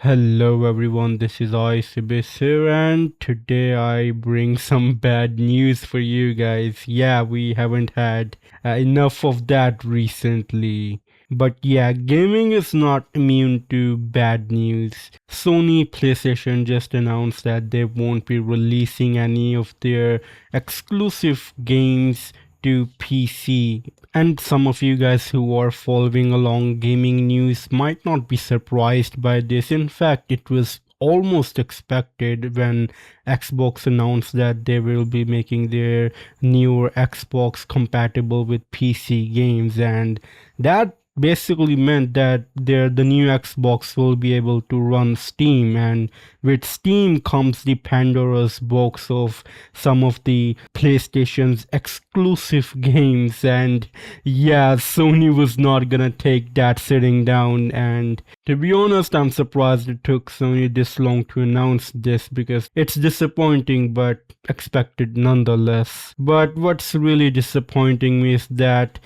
Hello everyone, this is Sibis here, and today I bring some bad news for you guys. Yeah, we haven't had enough of that recently. But yeah, gaming is not immune to bad news. Sony PlayStation just announced that they won't be releasing any of their exclusive games to PC. And some of you guys who are following along gaming news might not be surprised by this. In fact, it was almost expected when Xbox announced that they will be making their newer Xbox compatible with PC games, and that basically meant that the new Xbox will be able to run Steam, and with Steam comes the Pandora's box of some of the PlayStation's exclusive games. And yeah, Sony was not gonna take that sitting down, and to be honest, I'm surprised it took Sony this long to announce this, because it's disappointing but expected nonetheless. But what's really disappointing me is that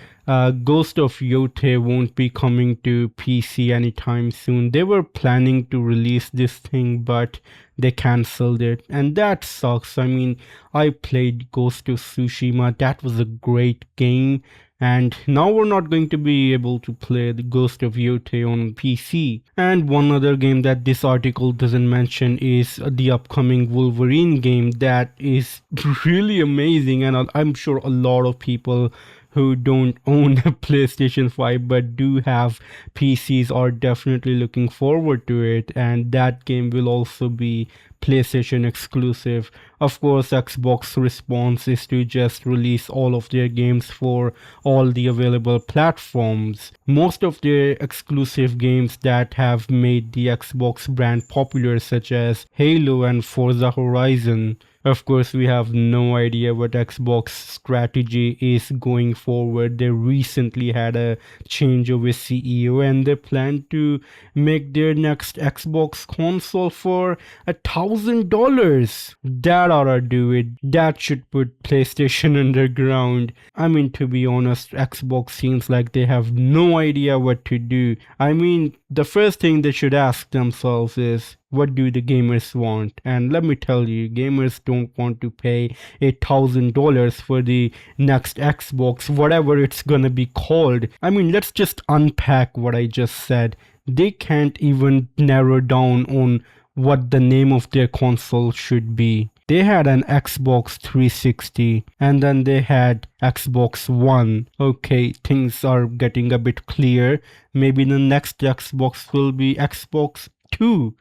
Ghost of Yote won't be coming to PC anytime soon. They were planning to release this thing, but they cancelled it, and that sucks. I mean, I played Ghost of Tsushima, that was a great game, and now we're not going to be able to play the Ghost of Yote on PC. And one other game that this article doesn't mention is the upcoming Wolverine game that is really amazing, and I'm sure a lot of people who don't own a PlayStation 5 but do have PCs are definitely looking forward to it, and that game will also be PlayStation exclusive. Of course, Xbox response is to just release all of their games for all the available platforms. Most of their exclusive games that have made the Xbox brand popular, such as Halo and Forza Horizon. Of course, we have no idea what Xbox strategy is going forward. They recently had a change of a CEO, and they plan to make their next Xbox console for $1,000. That ought to do it. That should put PlayStation underground. I mean, to be honest, Xbox seems like they have no idea what to do. I mean, the first thing they should ask themselves is, what do the gamers want? And let me tell you, gamers don't want to pay $1,000 for the next Xbox, whatever it's gonna be called. I mean, let's just unpack what I just said. They can't even narrow down on what the name of their console should be. They had an Xbox 360, and then they had Xbox One. Okay, things are getting a bit clear. Maybe the next Xbox will be Xbox 2.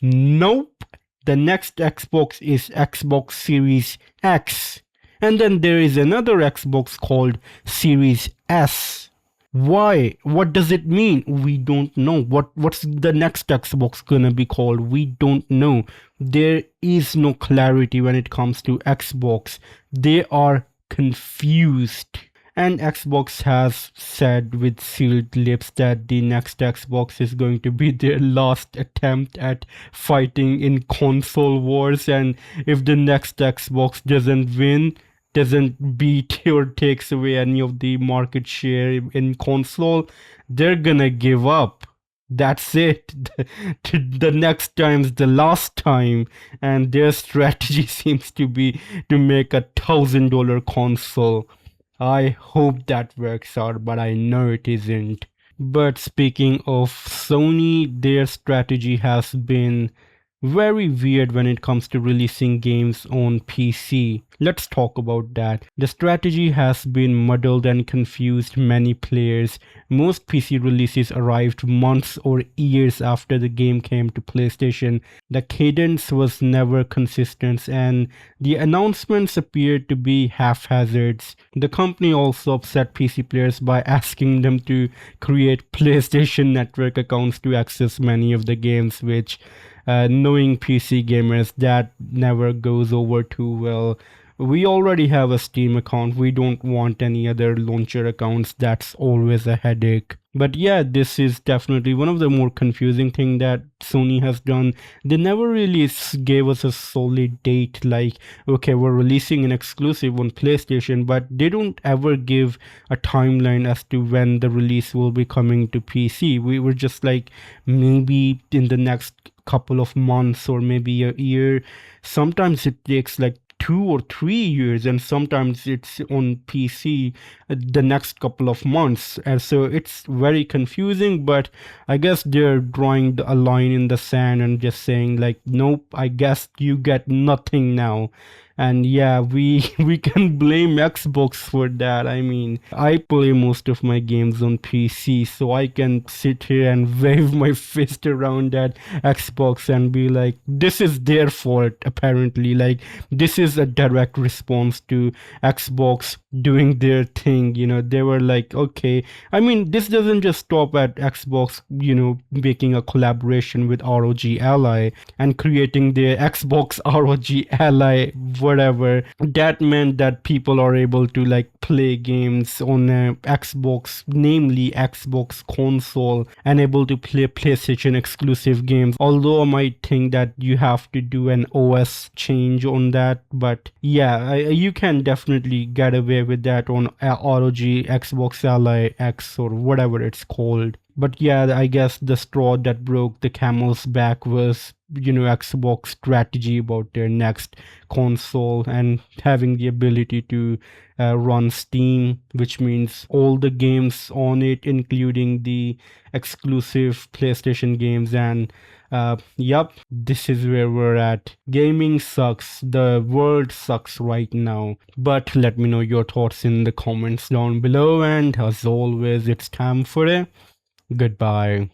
Nope. The next Xbox is Xbox Series X. And then there is another Xbox called Series S. Why? What does it mean? We don't know. What's the next Xbox gonna be called? We don't know. There is no clarity when it comes to Xbox. They are confused. And Xbox has said with sealed lips that the next Xbox is going to be their last attempt at fighting in console wars. And if the next Xbox doesn't win, doesn't beat or takes away any of the market share in console, they're gonna give up. That's it. The next time's the last time, and their strategy seems to be to make $1,000 console. I hope that works out, but I know it isn't. But speaking of Sony, their strategy has been very weird when it comes to releasing games on PC. Let's talk about that. The strategy has been muddled and confused many players. Most PC releases arrived months or years after the game came to PlayStation. The cadence was never consistent, and the announcements appeared to be haphazards. The company also upset PC players by asking them to create PlayStation Network accounts to access many of the games, which knowing PC gamers, that never goes over too well. we already have a Steam account. We don't want any other launcher accounts. That's always a headache. But yeah, this is definitely one of the more confusing thing that Sony has done. They never really gave us a solid date like, okay, we're releasing an exclusive on PlayStation, but they don't ever give a timeline as to when the release will be coming to PC. We were just like, maybe in the next couple of months or maybe a year. Sometimes it takes like 2 or 3 years, and sometimes it's on PC the next couple of months. And so it's very confusing, but I guess they're drawing a line in the sand and just saying like, nope, I guess you get nothing now. And yeah, we we can blame Xbox for that. I mean, I play most of my games on PC, so I can sit here and wave my fist around at Xbox and be like, this is their fault apparently. Like, this is a direct response to Xbox doing their thing. They were like, okay, I mean, this doesn't just stop at Xbox, making a collaboration with ROG Ally and creating the Xbox ROG Ally, whatever. That meant that people are able to like play games on Xbox, namely Xbox console, and able to play PlayStation exclusive games. Although I might think that you have to do an OS change on that, but yeah, you can definitely get away with that on ROG Xbox Ally X or whatever it's called. But yeah, I guess the straw that broke the camel's back was, Xbox strategy about their next console and having the ability to run Steam, which means all the games on it, including the exclusive PlayStation games. And yep, this is where we're at. Gaming sucks. The world sucks right now. But let me know your thoughts in the comments down below. And as always, it's time for a goodbye.